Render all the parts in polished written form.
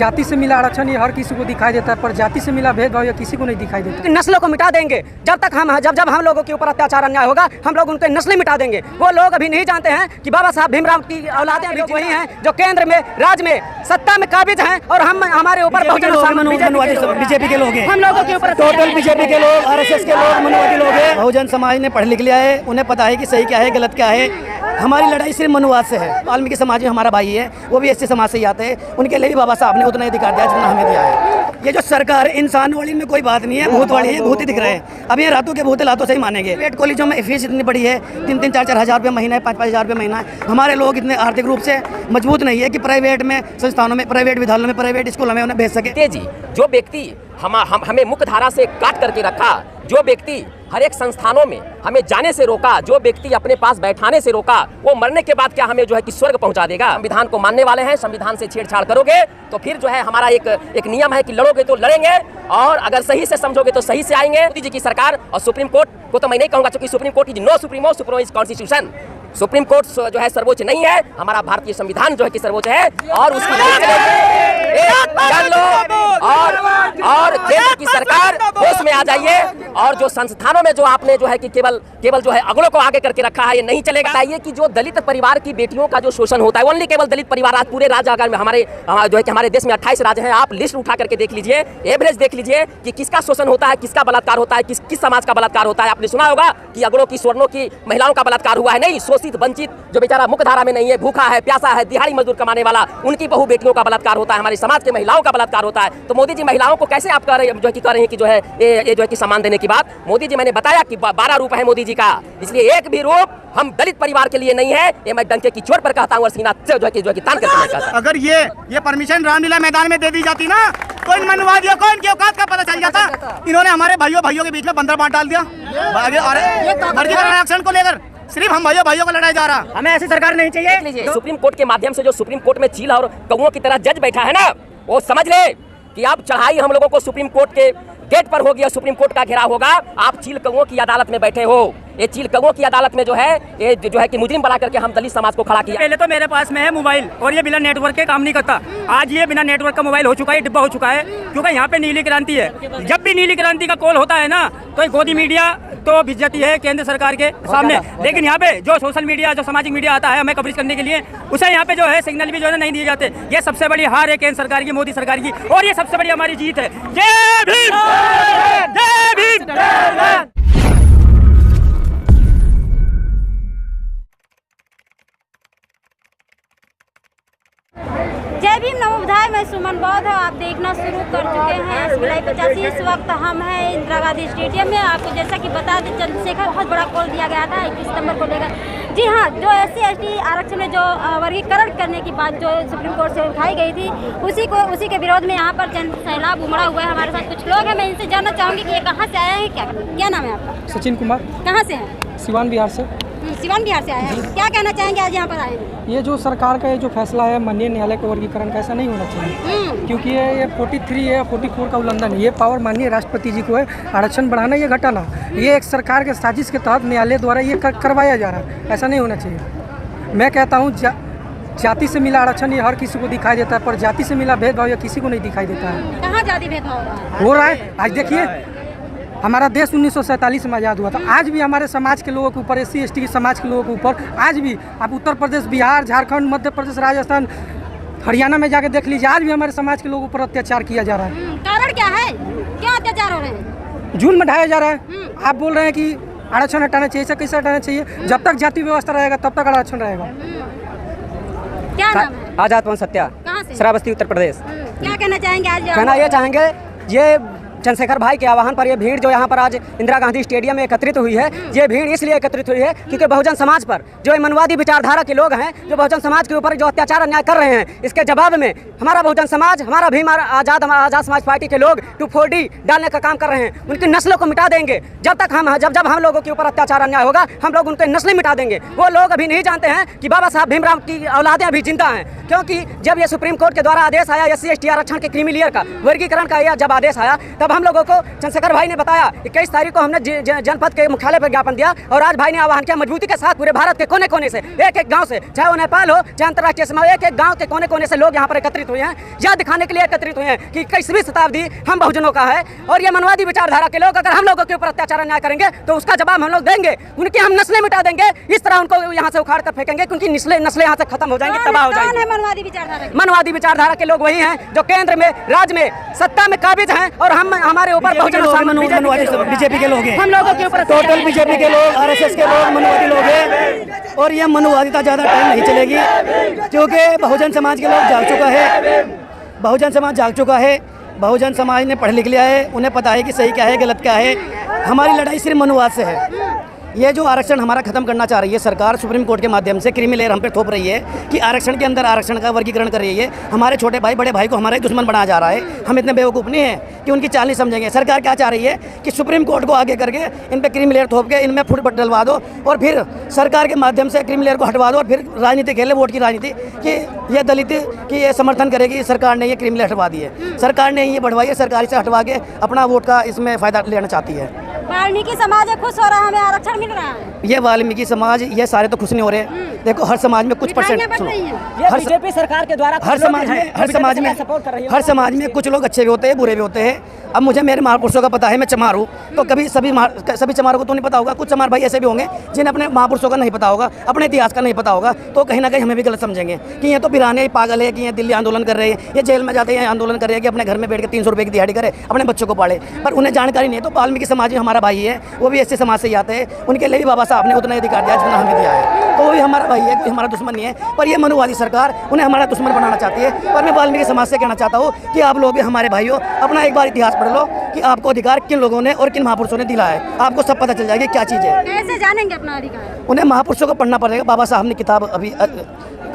जाति से मिला आरक्षण ये हर किसी को दिखाई देता है, पर जाति से मिला भेदभाव ये किसी को नहीं दिखाई देता। नस्लों को मिटा देंगे जब तक जब हम लोगों के ऊपर अत्याचार अन्याय होगा, हम लोग उनके नस्लें मिटा देंगे। वो लोग अभी नहीं जानते हैं कि बाबा साहब भीमराव की औलादें अभी वही हैं जो केंद्र में राज्य में सत्ता में काबिज हैं, और हम हमारे ऊपर बीजेपी के लोग हैं, हम लोगों के ऊपर टोटल बीजेपी के लोग, आरएसएस के लोग, मनुवादी लोग हैं। बहुजन समाज ने पढ़ लिख लिया है, उन्हें पता है कि सही क्या है गलत क्या है। हमारी लड़ाई सिर्फ मनुवाद से है। वाल्मीकि समाज में हमारा भाई है, वो भी एससी समाज से ही आते हैं, उनके लिए भी बाबा साहब ने उतना अधिकार दिया जितना हमें दिया है। ये जो सरकार इंसान वाली में कोई बात नहीं है, भूत वाली है, भूत ही दिख रहे हैं। अब ये रातों के भूत लातों से ही मानेंगे। प्राइवेट कॉलेजों में फीस इतनी बड़ी है, 3-3, 4-4 हज़ार रुपये महीना है, 5-5 हज़ार रुपये महीना है। हमारे लोग इतने आर्थिक रूप से मजबूत नहीं है कि प्राइवेट में संस्थानों में, प्राइवेट विद्यालयों में, प्राइवेट स्कूलों में उन्हें भेज सके। जी जो व्यक्ति हमें मुख्य धारा से काट करके रखा, जो व्यक्ति हर एक संस्थानों में हमें जाने से रोका, जो व्यक्ति अपने पास बैठाने से रोका, वो मरने के बाद क्या हमें जो है कि स्वर्ग पहुंचा देगा? संविधान को मानने वाले हैं, संविधान से छेड़छाड़ करोगे तो फिर जो है हमारा एक नियम है कि लड़ोगे तो लड़ेंगे, और अगर सही से समझोगे तो सही से आएंगे। मोदी जी की सरकार और सुप्रीम कोर्ट को तो मैं नहीं कहूँगा, क्योंकि supreme court is no supremo, supremo is constitution. Supreme court जो है सर्वोच्च नहीं है, हमारा भारतीय संविधान जो है कि सर्वोच्च है, और उसकी नहीं चलेगी। जान लो, और केंद्र की सरकार होश में आ जाइए। और जो संस्थानों में जो आपने जो है कि केवल जो है अगलों को आगे करके रखा है, ये नहीं चलेगा। बताइए कि जो दलित परिवार की बेटियों का जो शोषण होता है, ओनली केवल दलित परिवार, आज पूरे राज्य अगर में हमारे जो है कि हमारे देश में 28 राज्य हैं, आप लिस्ट उठा करके देख लीजिए, एवरेज देख लीजिए कि किसका शोषण होता है, किसका बलात्कार होता है, किस समाज का बलात्कार होता है। आपने सुना होगा कि अगलों की, स्वर्णों की, महिलाओं का बलात्कार हुआ है? नहीं, शोषित वंचित जो बेचारा मुख्य धारा में नहीं है, भूखा है, प्यासा है, दिहाड़ी मजदूर कमाने वाला, उनकी बहु बेटियों का बलात्कार होता है, हमारे समाज के महिलाओं का बलात्कार होता है। तो मोदी जी महिलाओं को कैसे आप कह रहे हैं कि जो है ये जो है कि सम्मान देने की बात? मोदी जी, मैंने बताया कि 12 रूप है मोदी जी का, इसलिए एक भी रूप हम दलित परिवार के लिए नहीं है। ये मैं डंके की चोट पर कहता हूँ और सीना से जो है कि तान करके कहता हूं। अगर ये परमिशन रामलीला मैदान में दे दी जाती ना, तो इन मनुवादियों को इनकी औकात का पता चल जाता। इन्होंने हमारे भाइयों के बीच में बंदर बांट डाल दिया। वर्गीकरण आरक्षण को लेकर सिर्फ हम भाइयों को लड़ाई जा रहा, हमें ऐसी सरकार नहीं चाहिए। सुप्रीम कोर्ट के माध्यम से जो सुप्रीम कोर्ट में चील और कौओं की तरह जज बैठा है ना, वो समझ ले कि आप चढ़ाई हम लोगों को सुप्रीम कोर्ट के गेट पर होगी और सुप्रीम कोर्ट का घेराव होगा। आप चील कौओं की अदालत में बैठे हो। ये चील कौओं की अदालत में जो है कि मुजरिम बना करके हम दलित समाज को खड़ा किया। पहले तो मेरे पास में है मोबाइल, और ये बिना नेटवर्क के काम नहीं करता। आज ये बिना नेटवर्क का मोबाइल हो चुका है, डिब्बा हो चुका है, क्योंकि यहाँ पे नीली क्रांति है। जब भी नीली क्रांति का कॉल होता है ना, तो गोदी मीडिया तो भिज जाती है केंद्र सरकार के सामने, लेकिन यहाँ पे जो सोशल मीडिया, जो सामाजिक मीडिया आता है हमें कवरेज करने के लिए, उसे यहाँ पे जो है सिग्नल भी जो है नहीं दिए जाते। ये सबसे बड़ी हार है केंद्र सरकार की, मोदी सरकार की, और ये सबसे बड़ी हमारी जीत है। जय भीम, जय भीम, जय भीम, नमो बुधाय। मैं सुमन बौद्ध है। आप देखना शुरू कर चुके हैं जुलाई 85। इस वक्त हम हैं इंदिरा गांधी स्टेडियम में। आपको जैसा कि बता दें, चंद्रशेखर बहुत बड़ा कॉल दिया गया था 21 सितंबर को लेकर। जी हाँ, जो SC/ST आरक्षण में जो वर्गीकरण करने की बात जो सुप्रीम कोर्ट से उठाई गई थी, उसी के विरोध में यहाँ पर जन सैलाब उमड़ा हुआ है। हमारे साथ कुछ लोग हैं, मैं इनसे जानना चाहूँगी कि ये कहाँ से आए हैं, क्या नाम है आपका? सचिन कुमार। कहाँ से हैं? सिवान बिहार से। सिवान बिहार से आए हैं। क्या कहना चाहेंगे आज यहाँ पर आए हैं? ये जो सरकार का ये जो फैसला है माननीय न्यायालय का वर्गीकरण का, ऐसा नहीं होना चाहिए, क्योंकि ये 43 है, 44 का उल्लंघन है। ये पावर माननीय राष्ट्रपति जी को है, आरक्षण बढ़ाना या घटाना। ये एक सरकार के साजिश के तहत न्यायालय द्वारा ये करवाया जा रहा है, ऐसा नहीं होना चाहिए। मैं कहता हूँ जाति से मिला आरक्षण ये हर किसी को दिखाई देता है, पर जाति से मिला भेदभाव ये किसी को नहीं दिखाई देता है। कहाँ जाति भेदभाव हो रहा है? आज देखिए, हमारा देश 1947 में आज़ाद हुआ था। आज भी हमारे समाज के लोगों के ऊपर, SC/ST समाज के लोगों के ऊपर, आज भी आप उत्तर प्रदेश, बिहार, झारखंड, मध्य प्रदेश, राजस्थान, हरियाणा में जाके देख लीजिए, आज भी हमारे समाज के लोगों पर अत्याचार किया जा रहा है। कारण क्या है? क्या अत्याचार हो रहे हैं? जुल्म ढाया जा रहा है। आप बोल रहे हैं कि आरक्षण हटाना चाहिए, ऐसा कैसे हटाना चाहिए? जब तक जाति व्यवस्था रहेगा तब तक आरक्षण रहेगा। क्या नाम है? आजाद पवन सत्या, श्रावस्ती, उत्तर प्रदेश। क्या कहना चाहेंगे आज? कहना ये चाहेंगे, ये चंद्रशेखर भाई के आह्वान पर ये भीड़ जो यहाँ पर आज इंदिरा गांधी स्टेडियम में एकत्रित हुई है, ये भीड़ इसलिए एकत्रित हुई है क्योंकि बहुजन समाज पर जो मनवादी विचारधारा के लोग हैं, जो बहुजन समाज के ऊपर जो अत्याचार अन्याय कर रहे हैं, इसके जवाब में हमारा बहुजन समाज, हमारा भीम आजाद समाज पार्टी के लोग 2,4-D डालने का काम कर रहे हैं। उनकी नस्लों को मिटा देंगे जब हम लोगों के ऊपर अत्याचार अन्याय होगा, हम लोग उनके नस्लें मिटा देंगे। वो लोग अभी नहीं जानते हैं कि बाबा साहब भीमराव की औलादें अभी जिंदा हैं, क्योंकि जब ये सुप्रीम कोर्ट के द्वारा आदेश आया SC/ST आरक्षण के क्रीमी लेयर का वर्गीकरण का जब आदेश आया, तब हम लोगों को चंद्रशेखर भाई ने बताया 21 तारीख को हमने जनपद के मुख्यालय पर ज्ञापन दिया और आज भाई ने आह्वान किया मजबूती के साथ पूरे भारत के कोने कोने से, एक एक गांव से, चाहे वो नेपाल हो चाहे अंतर्राष्ट्रीय सीमा, एक एक गांव के कोने कोने से लोग यहाँ पर एकत्रित हुए हैं, यह दिखाने के लिए एकत्रित हुए हैं कि 21वीं शताब्दी हम बहुजनों का है और ये मनवादी विचारधारा के लोग अगर हम लोगों के ऊपर अत्याचार अन्याय करेंगे तो उसका जवाब हम लोग देंगे, उनकी हम नस्लें मिटा देंगे, इस तरह उनको यहाँ से उखाड़ कर फेंकेंगे क्योंकि नस्लें यहाँ से खत्म हो जाएंगी, तबाह हो जाएंगी। मनवादी विचारधारा के लोग वही हैं जो केंद्र में राज्य में सत्ता में काबिज हैं और हम हमारे ऊपर बीजेपी के लोग हैं, हम लोगों के ऊपर टोटल बीजेपी के लोग, आरएसएस के लोग मनवादी लोग हैं और ये मनुवादिता ज़्यादा टाइम नहीं चलेगी क्योंकि बहुजन समाज के लोग जाग चुका है, बहुजन समाज जाग चुका है, बहुजन समाज ने पढ़ लिख लिया है, उन्हें पता है कि सही क्या है गलत क्या है। हमारी लड़ाई सिर्फ मनुवाद से है। ये जो आरक्षण हमारा खत्म करना चाह रही है सरकार, सुप्रीम कोर्ट के माध्यम से क्रीमी लेयर हम पे थोप रही है कि आरक्षण के अंदर आरक्षण का वर्गीकरण कर रही है, हमारे छोटे भाई बड़े भाई को हमारे दुश्मन बनाया जा रहा है। हम इतने बेवकूफ़ नहीं हैं कि उनकी चाल नहीं समझेंगे। सरकार क्या चाह रही है कि सुप्रीम कोर्ट को आगे करके इन पे क्रीमी लेयर थोप के इनमें फुट डलवा दो और फिर सरकार के माध्यम से क्रीमी लेयर को हटवा दो और फिर राजनीति खेले, वोट की राजनीति कि ये दलित की ये समर्थन करेगी, सरकार ने ये क्रीमी लेयर हटवा दी है, सरकार ने ये बढ़वाई है, सरकार से हटवा के अपना वोट का इसमें फ़ायदा लेना चाहती है। वाल्मीकि समाज खुश हो रहा है, हमें आरक्षण मिल रहा है। ये वाल्मीकि समाज ये सारे तो खुश नहीं हो रहे। देखो हर समाज में कुछ परसेंट, ये बीजेपी सरकार के द्वारा हर समाज में कुछ लोग अच्छे भी होते हैं, बुरे भी होते हैं। अब मुझे मेरे महापुरुषों का पता है, मैं चमार हूँ, तो कभी सभी चमारों को तो नहीं पता होगा, कुछ चमार भाई ऐसे भी होंगे जिन्हें अपने महापुरुषों का नहीं पता होगा, अपने इतिहास का नहीं पता होगा, तो कहीं ना कहीं हमें भी गलत समझेंगे कि ये तो बिराने पागल है, कि ये दिल्ली आंदोलन कर रहे हैं, ये जेल में जाते हैं आंदोलन कर रहे हैं कि अपने घर में बैठ के 300 रुपये की दिहाड़ी करे, अपने बच्चों को पाले, पर उन्हें जानकारी नहीं है। तो वाल्मीकि समाज में हमारा भाई है, वो भी ऐसे समाज से ही आते हैं, उनके लिए भी बाबा साहब ने उतना अधिकार दिया जितना हमें दिया है, तो वो भी हमारा भाई है, कोई हमारा दुश्मन नहीं है। पर ये मनुवादी सरकार उन्हें हमारा दुश्मन बनाना चाहती है। पर मैं वाल्मीकि समाज से कहना चाहता हूँ कि आप लोग भी हमारे भाई हो, अपना एक बार इतिहास पढ़ लो कि आपको अधिकार किन लोगों ने और किन महापुरुषों ने दिलाया है, आपको सब पता चल जाएगी क्या चीज़ है। कैसे जानेंगे अपना अधिकार? उन्हें महापुरुषों को पढ़ना पड़ेगा। बाबा साहब ने किताब अभी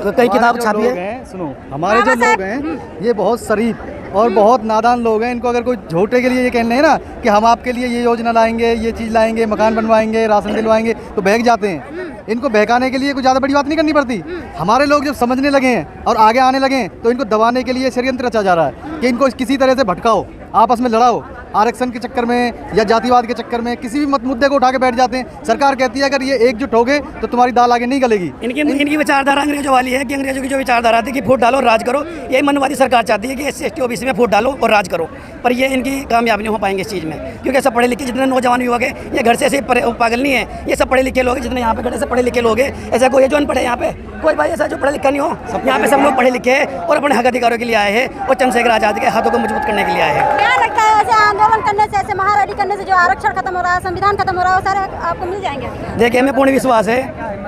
कई किताब छापी है। सुनो, हमारे जो लोग हैं ये बहुत शरीफ और बहुत नादान लोग हैं। इनको अगर कोई झूठे के लिए ये कहने हैं ना कि हम आपके लिए ये योजना लाएंगे, ये चीज़ लाएंगे, मकान बनवाएंगे, राशन दिलवाएंगे, तो बहक जाते हैं। इनको बहकाने के लिए कोई ज़्यादा बड़ी बात नहीं करनी पड़ती। हमारे लोग जब समझने लगे हैं और आगे आने लगे हैं तो इनको दबाने के लिए षड्यंत्र रचा जा रहा है कि इनको किसी तरह से भटकाओ, आपस में लड़ाओ, आरक्षण के चक्कर में या जातिवाद के चक्कर में किसी भी मुद्दे को उठा के बैठ जाते हैं। सरकार कहती है अगर ये एकजुट हो गए तो तुम्हारी दाल आगे नहीं गलेगी। इनकी विचारधारा अंग्रेजों वाली है कि अंग्रेजों की जो विचारधारा थी कि वोट डालो राज करो, यही मनवादी सरकार चाहती है कि SC ST OBC में वोट डालो और राज करो। पर ये इनकी कामयाब नहीं हो पाएंगे इस चीज़ में, क्योंकि सब पढ़े लिखे जितने नौजवान युवक हैं ये घर से ऐसे पागल नहीं है, ये सब पढ़े लिखे लोग हैं, जितने यहाँ पे खड़े से पढ़े लिखे लोग हैं। ऐसा कोई जो अनपढ़े यहाँ पे कोई भाई ऐसा जो पढ़ा लिखा नहीं हो, यहाँ पे सब लोग पढ़े लिखे हैं और अपने हक अधिकारों के लिए आए हैं और चंद्रशेखर आजाद के हाथों को मजबूत करने के लिए आए हैं। क्या लगता है ऐसे आंदोलन करने से, ऐसे महारैली करने से जो आरक्षण खत्म हो रहा है, संविधान खत्म हो रहा है, वो सारे आपको मिल जाएंगे? देखिए हमें पूर्ण विश्वास है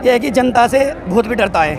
ये है कि जनता से भूत भी डरता है,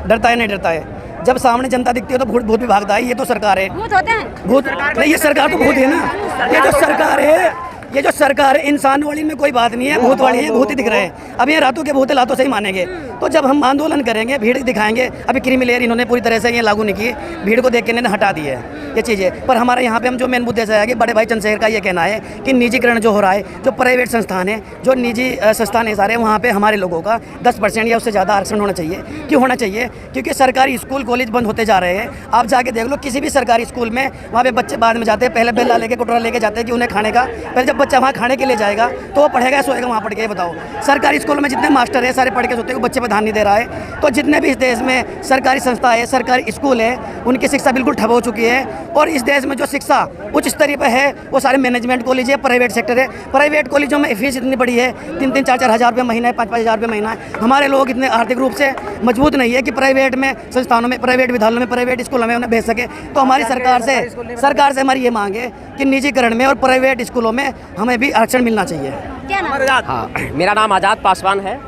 डरता है नहीं डरता है। जब सामने जनता दिखती है तो भूत भी भागता है। ये तो सरकार है, भूत होते हैं, भूत नहीं, ये सरकार तो भूत है ना। ये जो सरकार है, ये जो सरकार है इंसान वाली में कोई बात नहीं है, भूत वाली है, भूत ही दिख रहे हैं। अब ये रातों के भूत लातों से ही मानेंगे। तो जब हम आंदोलन करेंगे, भीड़ दिखाएंगे, अभी क्रीमी लेयर इन्होंने पूरी तरह से ये लागू नहीं की, भीड़ को देख के इन्होंने हटा दी है ये चीज़ें। पर हमारे यहाँ पे हम जो मेन मुद्दे से आएंगे, बड़े भाई चंद्रशेखर का ये कहना है कि निजीकरण जो हो रहा है, जो प्राइवेट संस्थान है, जो निजी संस्थान है सारे, वहाँ पे हमारे लोगों का 10% या उससे ज़्यादा आरक्षण होना चाहिए। क्यों होना चाहिए? क्योंकि सरकारी स्कूल कॉलेज बंद होते जा रहे हैं। आप जाके देख लो किसी भी सरकारी स्कूल में, वहाँ पे बच्चे बाद में जाते हैं, पहले बेला लेके कटोरा लेके जाते हैं कि उन्हें खाने का, पहले जब बच्चा वहाँ खाने के लिए जाएगा तो वो पढ़ेगा सोएगा वहाँ पढ़ के। बताओ सरकारी स्कूल में जितने मास्टर है सारे पढ़ के सोते हैं, बच्चे पर ध्यान नहीं दे रहा है। तो जितने भी इस देश में सरकारी संस्था है, सरकारी स्कूल है, उनकी शिक्षा बिल्कुल ठप हो चुकी है। और इस देश में जो शिक्षा उच्च स्तरीय पर है वो सारे मैनेजमेंट कॉलेज है, प्राइवेट सेक्टर है। प्राइवेट कॉलेजों में फीस इतनी बड़ी है, 3-3, 4-4 हज़ार रुपये महीना है, 5-5 हज़ार रुपये महीना है। हमारे लोग इतने आर्थिक रूप से मजबूत नहीं है कि प्राइवेट में संस्थानों में, प्राइवेट विद्यालयों में, प्राइवेट स्कूलों में उन्हें भेज सके। तो हमारी सरकार से हमारी ये मांग है कि निजीकरण में और प्राइवेट स्कूलों में हमें भी आरक्षण मिलना चाहिए। क्या नाम? हाँ, मेरा नाम आज़ाद पासवान है।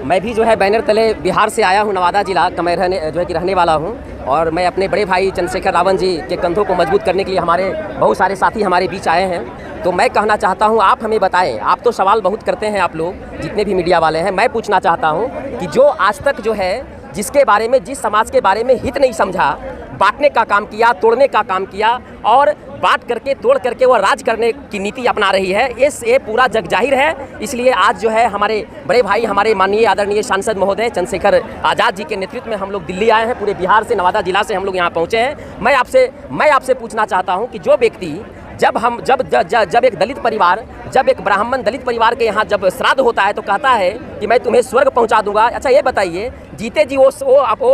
मैं भी जो है बैनर तले बिहार से आया हूँ, नवादा जिला का मैं रहने वाला हूँ। और मैं अपने बड़े भाई चंद्रशेखर रावण जी के कंधों को मजबूत करने के लिए हमारे बहुत सारे साथी हमारे बीच आए हैं। तो मैं कहना चाहता हूँ, आप हमें बताएं, आप तो सवाल बहुत करते हैं, आप लोग जितने भी मीडिया वाले हैं। मैं पूछना चाहता हूँ कि जो आज तक जो है जिसके बारे में, जिस समाज के बारे में हित नहीं समझा, बांटने का काम किया, तोड़ने का काम किया और बांट करके तोड़ करके वो राज करने की नीति अपना रही है, ये पूरा जग जाहिर है। इसलिए आज जो है हमारे बड़े भाई, हमारे माननीय आदरणीय सांसद महोदय चंद्रशेखर आज़ाद जी के नेतृत्व में हम लोग दिल्ली आए हैं। पूरे बिहार से, नवादा जिला से हम लोग यहाँ पहुँचे हैं। मैं आपसे पूछना चाहता हूँ कि जो व्यक्ति जब एक दलित परिवार, जब एक ब्राह्मण दलित परिवार के यहाँ जब श्राद्ध होता है तो कहता है कि मैं तुम्हें स्वर्ग पहुँचा दूंगा। अच्छा ये बताइए, जीते जी वो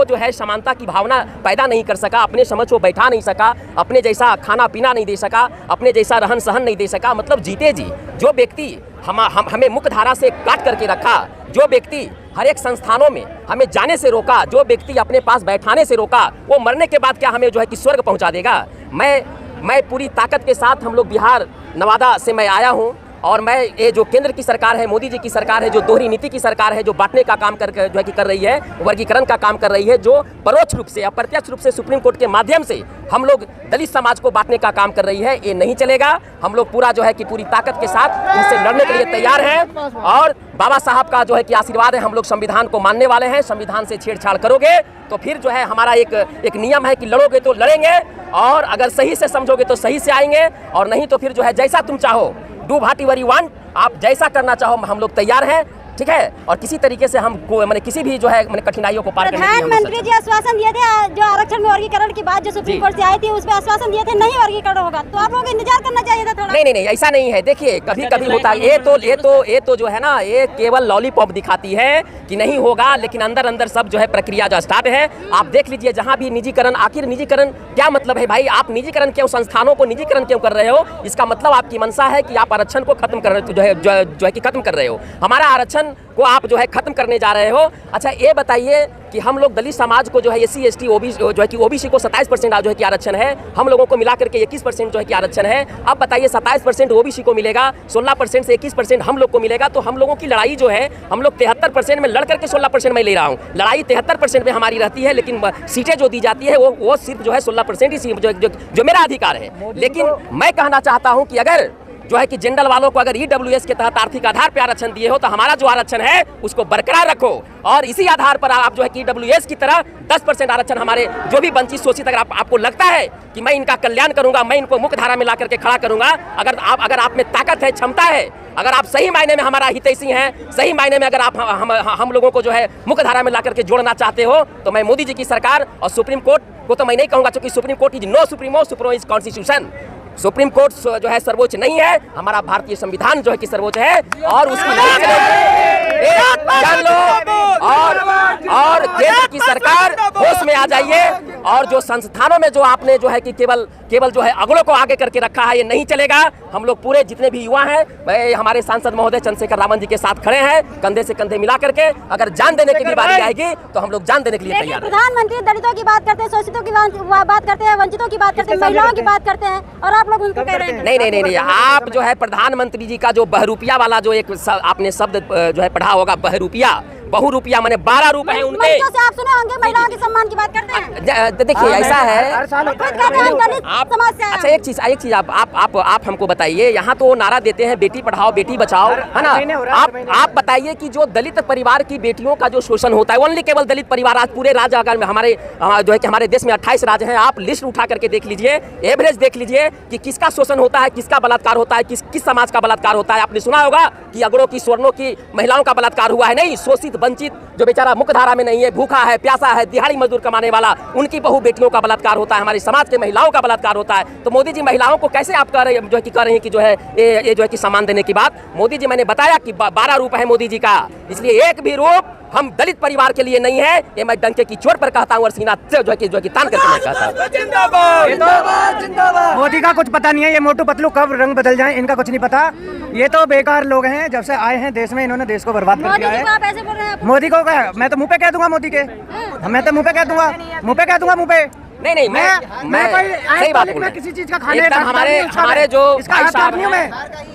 जो है समानता की भावना पैदा नहीं कर सका, अपने समझ को बैठा नहीं सका, अपने जैसा खाना पीना नहीं दे सका, अपने जैसा रहन सहन नहीं दे सका। मतलब जीते जी जो व्यक्ति हमें मुख्य धारा से काट करके रखा, जो व्यक्ति हर एक संस्थानों में हमें जाने से रोका, जो व्यक्ति अपने पास बैठाने से रोका, वो मरने के बाद क्या हमें जो है कि स्वर्ग पहुंचा देगा। मैं पूरी ताकत के साथ, हम लोग बिहार नवादा से मैं आया हूं और मैं ये जो केंद्र की सरकार है, मोदी जी की सरकार है, जो दोहरी नीति की सरकार है, जो बांटने का काम जो है कि कर रही है, वर्गीकरण का काम कर रही है, जो परोक्ष रूप से, अप्रत्यक्ष रूप से सुप्रीम कोर्ट के माध्यम से हम लोग दलित समाज को बांटने का काम कर रही है, ये नहीं चलेगा। हम लोग पूरा जो है कि पूरी ताकत के साथ इनसे लड़ने के लिए तैयार हैं और बाबा साहब का जो है कि आशीर्वाद है, हम लोग संविधान को मानने वाले हैं। संविधान से छेड़छाड़ करोगे तो फिर जो है हमारा एक नियम है कि लड़ोगे तो लड़ेंगे और अगर सही से समझोगे तो सही से आएंगे और नहीं तो फिर जो है जैसा तुम चाहो, do what ever you want, आप जैसा करना चाहो हम लोग तैयार हैं, ठीक है। और किसी तरीके से हम मैंने किसी भी जो है मैंने कठिनाइयों को पार करने की प्रधानमंत्री जी आश्वासन दिए थे, जो आरक्षण में वर्गीकरण की बात जो सुप्रीम कोर्ट से आई थी उसमें आश्वासन दिए थे नहीं वर्गीकरण होगा, तो आप लोगों को इंतजार करना चाहिए था थोड़ा। नहीं, ऐसा नहीं है। देखिए कभी कभी होता है, ये तो जो है ना, ये केवल लॉलीपॉप दिखाती है कि नहीं होगा, लेकिन अंदर अंदर सब जो है प्रक्रिया जो स्टार्ट है। आप देख लीजिए जहाँ भी निजीकरण, आखिर निजीकरण क्या मतलब है भाई? आप निजीकरण क्यों, संस्थानों को निजीकरण क्यों कर रहे हो? इसका मतलब आपकी मंशा है कि आप आरक्षण को खत्म कर रहे जो है कि खत्म कर रहे हो, हमारा आरक्षण को आप जो है खत्म करने जा रहे हो। अच्छा ये बताइए कि हम लोग दलित समाज को जो है SC ST OBC जो है कि OBC को 27% जो है कि आरक्षण है, हम लोगों को मिलाकर के 21% जो है कि आरक्षण है। अब बताइए 27% OBC को मिलेगा, 16% से 21% हम लोग को मिलेगा, तो हम लोगों की लड़ाई जो है, हम लोग 73% में लड़ करके 16% में ले रहा हूँ। लड़ाई 73% में हमारी रहती है, लेकिन सीटें जो दी जाती है वो सिर्फ जो है 16% ही जो मेरा अधिकार है। लेकिन मैं कहना चाहता हूँ कि अगर जो है कि जनरल वालों को अगर EWS के तहत आर्थिक आधार पर आरक्षण दिए हो तो हमारा जो आरक्षण है उसको बरकरार रखो और इसी आधार पर आप जो है कि EWS की तरह 10% आरक्षण हमारे जो भी वंचित शोषित, अगर आपको लगता है कि मैं इनका कल्याण करूंगा, मैं इनको मुख्य धारा में ला करके खड़ा करूंगा, अगर आप में ताकत है, क्षमता है, अगर आप सही मायने में हमारा हितैषी हैं, सही मायने में अगर आप हम लोगों को जो है मुख्य धारा में ला करके जोड़ना चाहते हो, तो मैं मोदी जी की सरकार और सुप्रीम कोर्ट को तो मैं नहीं कहूँगा, क्योंकि supreme court is no supremo, supremo is constitution. Supreme court जो है सर्वोच्च नहीं है, हमारा भारतीय संविधान जो है कि सर्वोच्च है और उसकी जान लो। और केंद्र की सरकार होश में आ जाइए और जो संस्थानों में जो आपने जो है कि केवल जो है अगलों को आगे करके रखा है, ये नहीं चलेगा। हम लोग पूरे जितने भी युवा हैं, हमारे सांसद महोदय चंद्रशेखर रावण जी के साथ खड़े हैं, कंधे से कंधे मिला करके। अगर जान देने की भी बारी आएगी तो हम लोग जान देने के लिए तैयार हैं। प्रधानमंत्री दलितों की बात करते हैं, शोषितों की बात करते हैं, वंचितों की बात करते हैं, महिलाओं की बात करते हैं और आप लोग उनको कह रहे हैं। नहीं, आप जो है प्रधानमंत्री जी का जो बहरूपिया वाला जो एक आपने शब्द जो है पढ़ा होगा, बहरूपिया, बहुरूपिया माने 12 रूप है उनके। आप सुने होंगे महिलाओं के सम्मान की बात करते हैं। देखिए ऐसा है, आप अच्छा एक चीज आप हमको बताइए, यहाँ तो नारा देते हैं बेटी पढ़ाओ बेटी बचाओ, है ना? आप बताइए कि जो दलित परिवार की बेटियों का जो शोषण होता है, ओनली केवल दलित परिवार, आज पूरे राज्य अगर हमारे जो है कि हमारे देश में 28 राज्य हैं, आप लिस्ट उठा करके देख लीजिए, एवरेज देख लीजिए कि किसका शोषण होता है, किसका बलात्कार होता है, किस समाज का बलात्कार होता है। आपने सुना होगा कि अगड़ों की, स्वर्णों की, महिलाओं का बलात्कार हुआ है? नहीं, शोषित वंचित जो बेचारा मुख्य धारा में नहीं है, भूखा है, प्यासा है, दिहाड़ी मजदूर कमाने वाला, उनकी बहु बेटियों का बलात्कार होता है, हमारे समाज के महिलाओं का बलात्कार होता है। तो मोदी जी महिलाओं को कैसे आप कह रहे हैं कि जो है ये जो है कि सम्मान देने की बात? मोदी जी, मैंने बताया कि 12 रूप है मोदी जी का, इसलिए एक भी रूप हम दलित परिवार के लिए नहीं है। ये मैं डंके की चोट पर कहता हूँ और सीना जो है कि तान करके मैं कहता हूँ। मोदी का कुछ पता नहीं है, ये मोटू पतलू कब रंग बदल जाए इनका कुछ नहीं पता। ये तो बेकार लोग हैं, जब से आए हैं देश में इन्होंने देश को बर्बाद कर दिया है। मोदी को क्या, मैं तो मुंह पे कह दूंगा मोदी के, मैं तो मुंह पे कह दूंगा मुंह पे। नहीं, मैं सही बात बोल रहा हूं। किसी चीज का खाने हमारे जो भाई साहब में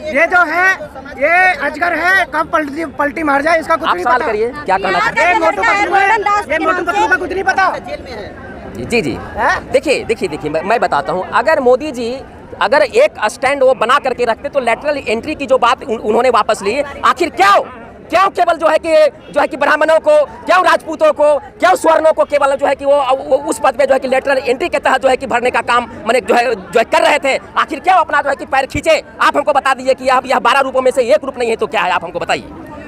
ये जो है ये अजगर है, कब पलटी मार जाए इसका कुछ नहीं पता। करिए क्या कहना चाहते हैं? ये मोटू पतलू का कुछ नहीं पता। जी देखिए मैं बताता हूँ। अगर मोदी जी अगर एक स्टैंड वो बना करके रखते तो लेटरल एंट्री की जो बात उन्होंने वापस ली, आखिर क्यों केवल जो है कि ब्राह्मणों को, क्यों राजपूतों को, क्यों स्वर्णों को केवल जो है कि वो उस पद पे जो है कि लेटरल एंट्री के तहत जो है कि भरने का काम मैंने जो है कर रहे थे? आखिर क्यों अपना जो है कि पैर खींचे? आप हमको बता दीजिए कि यह 12 रूपों में से एक रूप नहीं है तो क्या है, आप हमको बताइए।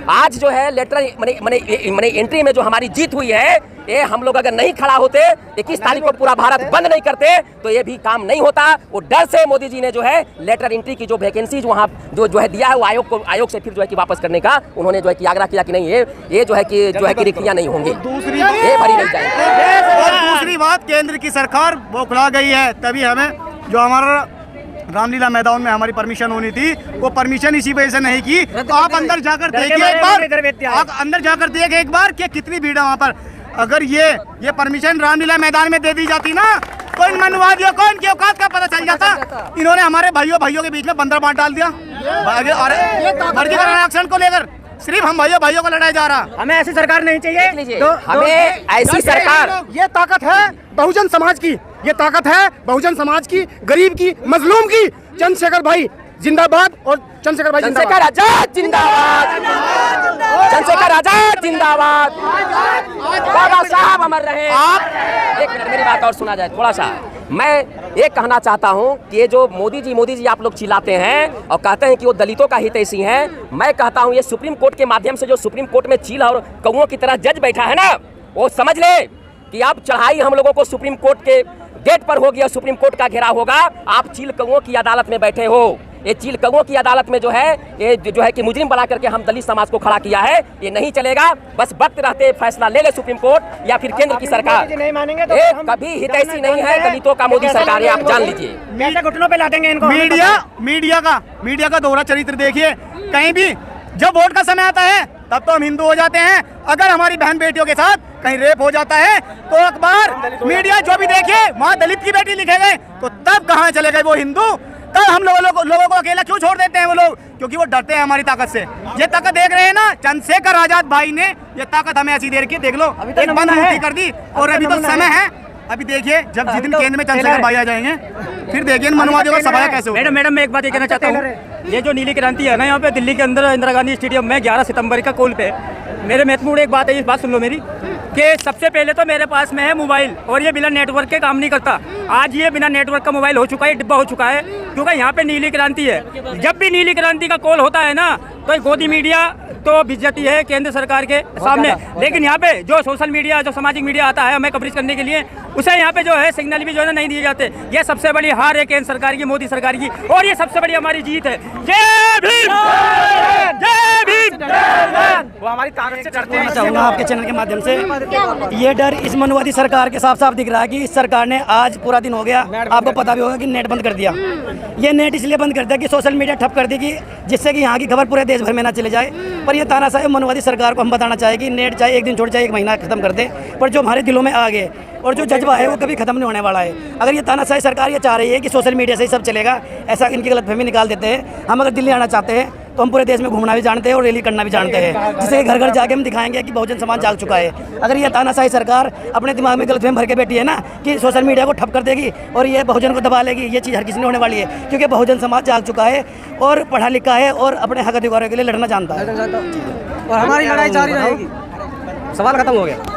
आज जो है लेटर मैंने एंट्री में जो हमारी जीत हुई है, ये हम लोग अगर नहीं खड़ा होते, 21 तारीख को पूरा भारत बंद नहीं करते, तो ये भी काम नहीं होता। वो डर से मोदी जी ने जो है लेटर एंट्री की जो वैकेंसी वहाँ जो है दिया है, वो आयोग से फिर जो है कि वापस करने का उन्होंने जो है कि आग्रह किया कि नहीं ये जो है कि रिक्तियाँ नहीं होंगी, ये भरी नहीं जाएगी। और दूसरी बात, केंद्र की सरकार बौखला गई है, तभी हमें जो हमारा रामलीला मैदान में हमारी परमिशन होनी थी, वो परमिशन इसी वजह से नहीं की। तो आप अंदर जाकर देखिए एक बार, आप अंदर जाकर देखिए एक बार कि कितनी भीड़ है वहाँ पर। अगर ये परमिशन रामलीला मैदान में दे दी जाती ना, तो इन मनुवादियों को इनकी औकात का पता चल जाता। इन्होंने हमारे भाइयों के बीच में बंदर बांट डाल दिया। वर्गीकरण आरक्षण को लेकर सिर्फ हम भाइयों को लड़ाया जा रहा। हमें ऐसी सरकार नहीं चाहिए। हमें ऐसी सरकार, ये ताकत है बहुजन समाज की, ये ताकत है बहुजन समाज की, गरीब की, मजलूम की। चंद्रशेखर भाई जिंदाबाद और चंद्रशेखर आजाद जिंदाबाद, चंद्रशेखर आजाद जिंदाबाद, बाबा साहब अमर रहे। आप एक मिनट मेरी बात और सुना जाए थोड़ा सा। मैं ये कहना चाहता हूँ कि ये जो मोदी जी आप लोग चिल्लाते हैं और कहते हैं कि वो दलितों का हितैषी हैं, मैं कहता हूँ ये सुप्रीम कोर्ट के माध्यम से जो सुप्रीम कोर्ट में चील और कौओं की तरह जज बैठा है ना, वो समझ ले कि आप चढ़ाई हम लोगों को सुप्रीम कोर्ट के गेट पर होगी और सुप्रीम कोर्ट का घेराव होगा। आप चील कौओं की अदालत में बैठे हो। ये चील कौओं की अदालत में जो है कि मुजरिम बना करके हम दलित समाज को खड़ा किया है, ये नहीं चलेगा। बस वक्त रहते फैसला ले ले सुप्रीम कोर्ट या फिर केंद्र की सरकार। नहीं मानेंगे तो कभी हितैषी नहीं है दलितों का मोदी सरकार, ये आप जान लीजिए। घुटनों पे लादेंगे इनको। मीडिया का दोहरा चरित्र देखिए। कहीं भी जब वोट का समय आता है तब तो हम हिंदू हो जाते हैं, अगर हमारी बहन बेटियों के साथ कहीं रेप हो जाता है तो अखबार मीडिया जो भी देखे वहाँ दलित की बेटी लिखे गए, तो तब कहाँ चले गए वो हिंदू। तब हम लोगों को अकेला क्यों छोड़ देते हैं वो लोग? क्योंकि वो डरते हैं हमारी ताकत से। ये ताकत देख रहे हैं ना, चंद्रशेखर आजाद भाई ने ये ताकत हमें ऐसी देर की, देख लो एक बंद मूर्ति कर दी। और अभी तो समय है, अभी देखिए जब जिस दिन केंद्र में चंद्रशेखर भाई आ जाएंगे, फिर देखिए इन मनुवादियों का सफाया कैसे होगा। मैडम मैं एक बात ये कहना चाहता हूँ, ये जो नीली क्रांति है ना यहाँ पे दिल्ली के अंदर इंदिरा गांधी स्टेडियम में 11 सितंबर का कॉल पे, मेरे महत्वपूर्ण एक बात है, इस बात सुन लो मेरी, कि सबसे पहले तो मेरे पास में है मोबाइल और ये बिना नेटवर्क के काम नहीं करता। आज ये बिना नेटवर्क का मोबाइल हो चुका है, डिब्बा हो चुका है, क्योंकि यहाँ पे नीली क्रांति है। जब भी नीली क्रांति का कॉल होता है ना, तो गोदी मीडिया तो भिजती है केंद्र सरकार के सामने, लेकिन यहाँ पे जो सोशल मीडिया, जो सामाजिक मीडिया आता है हमें कवरेज करने के लिए, उसे यहाँ पे जो है सिग्नल भी जो है नहीं दिए जाते। ये सबसे बड़ी हार है केंद्र सरकार की, मोदी सरकार की, और ये सबसे बड़ी हमारी जीत है। जय भीम, जय भीम। वो हमारी ताकत से डरते हैं। चाहूँगा आपके चैनल के माध्यम से, ये डर इस मनुवादी सरकार के साफ दिख रहा है कि इस सरकार ने आज पूरा दिन हो गया, आपको पता भी होगा कि नेट बंद कर दिया। ये नेट इसलिए बंद कर दिया कि सोशल मीडिया ठप कर दी कि जिससे कि यहाँ की खबर पूरे देश भर में ना चले जाए। पर ये तानाशाही मनुवादी सरकार को हम बताना चाहे कि नेट चाहे एक दिन छोड़, चाहे एक महीना खत्म कर दे, पर जो हमारे दिलों में आ गए और जो जज्बा है वो कभी खत्म नहीं होने वाला है। अगर ये तानाशाही सरकार ये चाह रही है कि सोशल मीडिया से ही सब चलेगा, ऐसा इनकी गलतफहमी निकाल देते हैं। हम अगर दिल्ली आना चाहते हैं तो हम पूरे देश में घूमना भी जानते हैं और रैली करना भी जानते हैं, जिससे घर घर जाके हम दिखाएंगे कि बहुजन समाज जाग चुका है। अगर ये तानाशाही सरकार अपने दिमाग में गलतफहमी भर के बैठी है ना कि सोशल मीडिया को ठप कर देगी और ये बहुजन को दबा लेगी, ये चीज़ हर किसी ने होने वाली है, क्योंकि बहुजन समाज जाग चुका है और पढ़ा लिखा है और अपने हक अधिकारों के लिए लड़ना जानता है। और हमारी लड़ाई जारी रहेगी। सवाल खत्म हो गया।